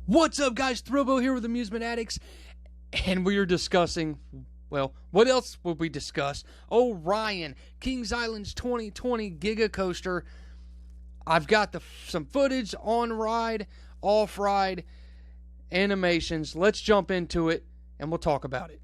What's up, guys? Thrillbo here with Amusement Addicts, and we are discussing, well, what else would we discuss? Orion, Kings Island's 2020 Giga Coaster. I've got some footage, on-ride, off-ride, animations. Let's jump into it, and we'll talk about it.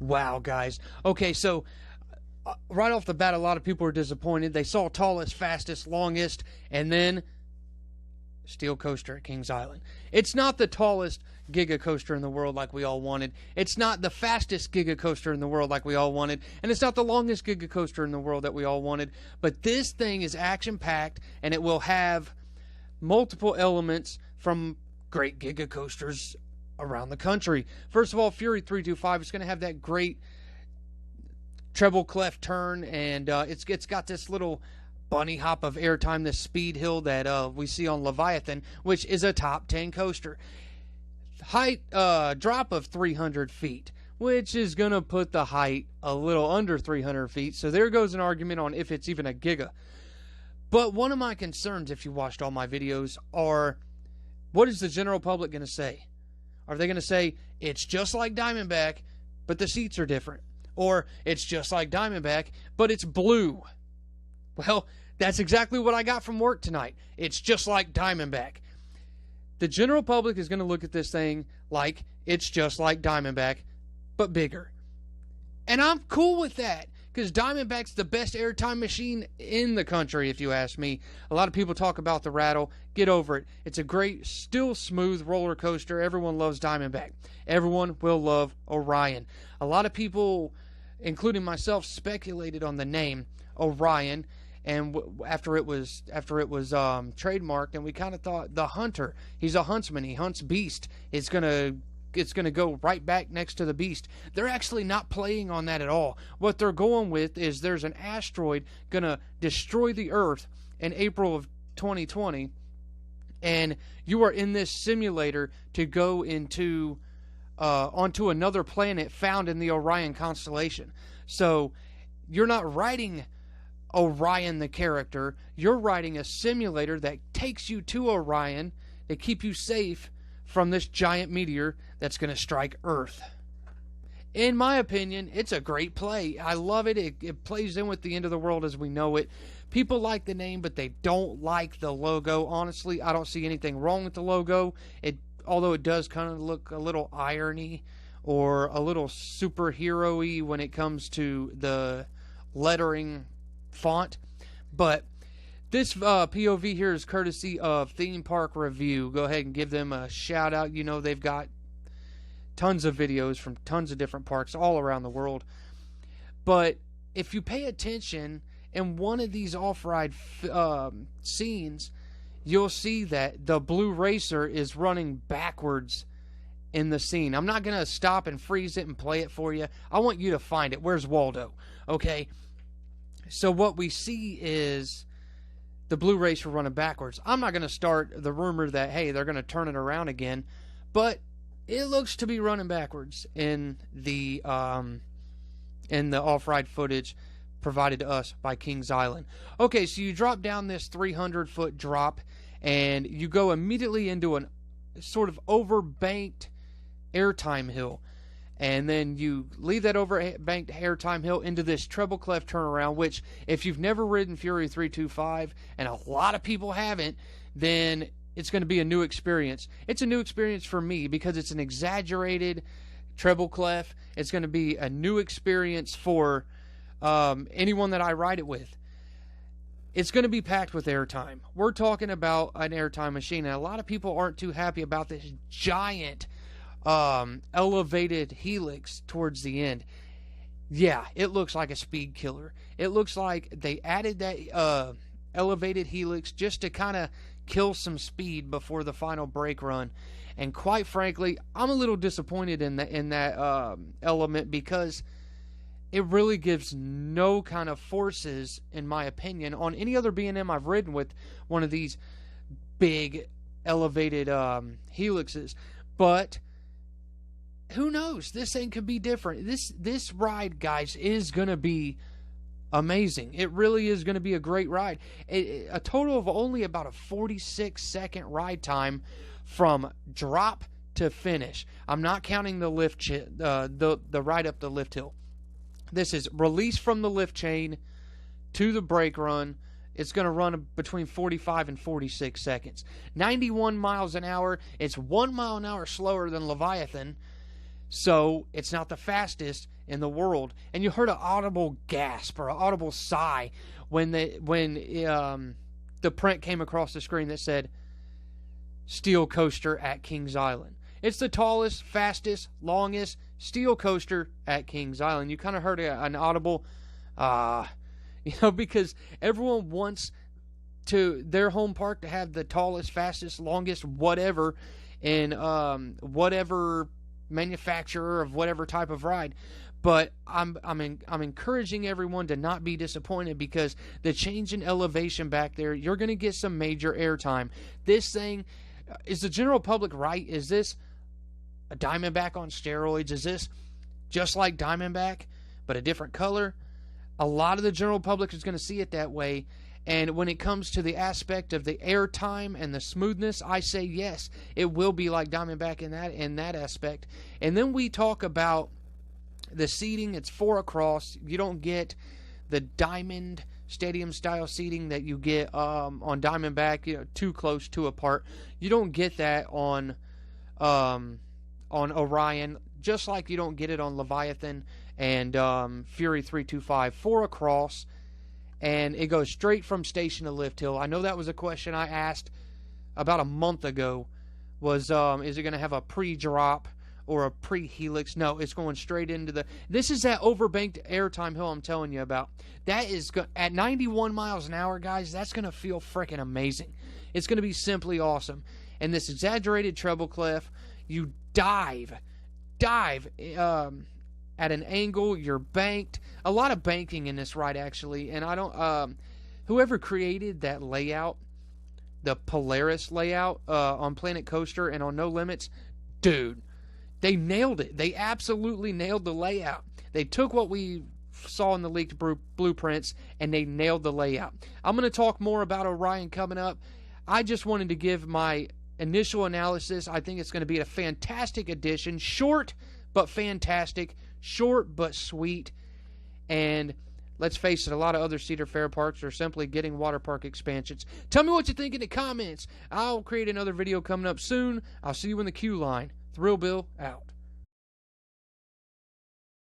Wow, guys. Okay, so right off the bat, a lot of people were disappointed. They saw tallest, fastest, longest, and then steel coaster at Kings Island. It's not the tallest Giga coaster in the world like we all wanted. It's not the fastest Giga coaster in the world like we all wanted. And it's not the longest Giga coaster in the world that we all wanted. But this thing is action-packed, and it will have multiple elements from great Giga coasters around the country. First of all, Fury 325 is going to have that great treble clef turn, and it's got this little bunny hop of airtime, this speed hill that we see on Leviathan, which is a top 10 coaster. Height drop of 300 feet, which is going to put the height a little under 300 feet. So there goes an argument on if it's even a Giga. But one of my concerns, if you watched all my videos, are what is the general public going to say? Are they going to say, it's just like Diamondback, but the seats are different? Or, it's just like Diamondback, but it's blue? Well, that's exactly what I got from work tonight. It's just like Diamondback. The general public is going to look at this thing like it's just like Diamondback, but bigger. And I'm cool with that, because Diamondback's the best airtime machine in the country, if you ask me. A lot of people talk about the rattle. Get over it. It's a great, still smooth roller coaster. Everyone loves Diamondback. Everyone will love Orion. A lot of people, including myself, speculated on the name Orion, and after it was trademarked, and we kind of thought the hunter. He's a huntsman. He hunts beast. It's gonna go right back next to the beast. They're actually not playing on that at all. What they're going with is there's an asteroid gonna destroy the Earth in April of 2020, and you are in this simulator to go into onto another planet found in the Orion constellation. So you're not riding Orion the character, you're riding a simulator that takes you to Orion to keep you safe from this giant meteor that's going to strike Earth. In my opinion, it's a great play. I love it. It plays in with the end of the world as we know it. People like the name, but they don't like the logo. Honestly, I don't see anything wrong with the logo. Although it does kind of look a little irony or a little superhero-y when it comes to the lettering font. But this POV here is courtesy of Theme Park Review. Go ahead and give them a shout out. You know, they've got tons of videos from tons of different parks all around the world. But if you pay attention in one of these off-ride scenes, you'll see that the blue racer is running backwards in the scene. I'm not going to stop and freeze it and play it for you. I want you to find it. Where's Waldo? Okay? So what we see is the blue racer running backwards. I'm not going to start the rumor that, hey, they're going to turn it around again, but it looks to be running backwards in the off-ride footage provided to us by Kings Island. Okay, so you drop down this 300-foot drop, and you go immediately into an sort of overbanked airtime hill. And then you leave that overbanked airtime hill into this treble clef turnaround, which, if you've never ridden Fury 325, and a lot of people haven't, then it's going to be a new experience. It's a new experience for me because it's an exaggerated treble clef. It's going to be a new experience for anyone that I ride it with. It's going to be packed with airtime. We're talking about an airtime machine, and a lot of people aren't too happy about this giant elevated helix towards the end. Yeah, it looks like a speed killer. It looks like they added that elevated helix just to kind of kill some speed before the final brake run. And quite frankly, I'm a little disappointed in that element, because it really gives no kind of forces, in my opinion, on any other B&M I've ridden with one of these big elevated helixes. But who knows? This thing could be different. This ride, guys, is going to be amazing. It really is going to be a great ride. A total of only about a 46-second ride time from drop to finish. I'm not counting the lift, the ride up the lift hill. This is release from the lift chain to the brake run. It's going to run between 45 and 46 seconds. 91 miles an hour. It's 1 mile an hour slower than Leviathan. So it's not the fastest in the world. And you heard an audible gasp or an audible sigh when the print came across the screen that said steel coaster at Kings Island. It's the tallest, fastest, longest steel coaster at Kings Island. You kind of heard an audible, because everyone wants their home park to have the tallest, fastest, longest, whatever, in whatever manufacturer of whatever type of ride. But I'm encouraging everyone to not be disappointed, because the change in elevation back there, you're going to get some major airtime. This thing, is the general public right? Is this a Diamondback on steroids? Is this just like Diamondback but a different color? A lot of the general public is going to see it that way. And when it comes to the aspect of the airtime and the smoothness, I say yes, it will be like Diamondback in that aspect. And then we talk about the seating. It's 4 across. You don't get the diamond stadium style seating that you get on Diamondback, too close, too apart. You don't get that on Orion, just like you don't get it on Leviathan and Fury 325. 4 across, and it goes straight from station to lift hill. I know that was a question I asked about a month ago, was is it going to have a pre-drop or a pre-helix? No, it's going straight into this is that overbanked airtime hill I'm telling you about. That is, at 91 miles an hour, guys, that's going to feel freaking amazing. It's going to be simply awesome. And this exaggerated treble clef, you dive at an angle, you're banked. A lot of banking in this ride, actually. And I don't, whoever created that layout, the Polaris layout on Planet Coaster and on No Limits, dude, they nailed it. They absolutely nailed the layout. They took what we saw in the leaked blueprints and they nailed the layout. I'm going to talk more about Orion coming up. I just wanted to give my initial analysis. I think it's going to be a fantastic addition. Short but fantastic. Short but sweet. And let's face it, a lot of other Cedar Fair parks are simply getting water park expansions. Tell me what you think in the comments. I'll create another video coming up soon. I'll see you in the queue line. Thrill Bill out.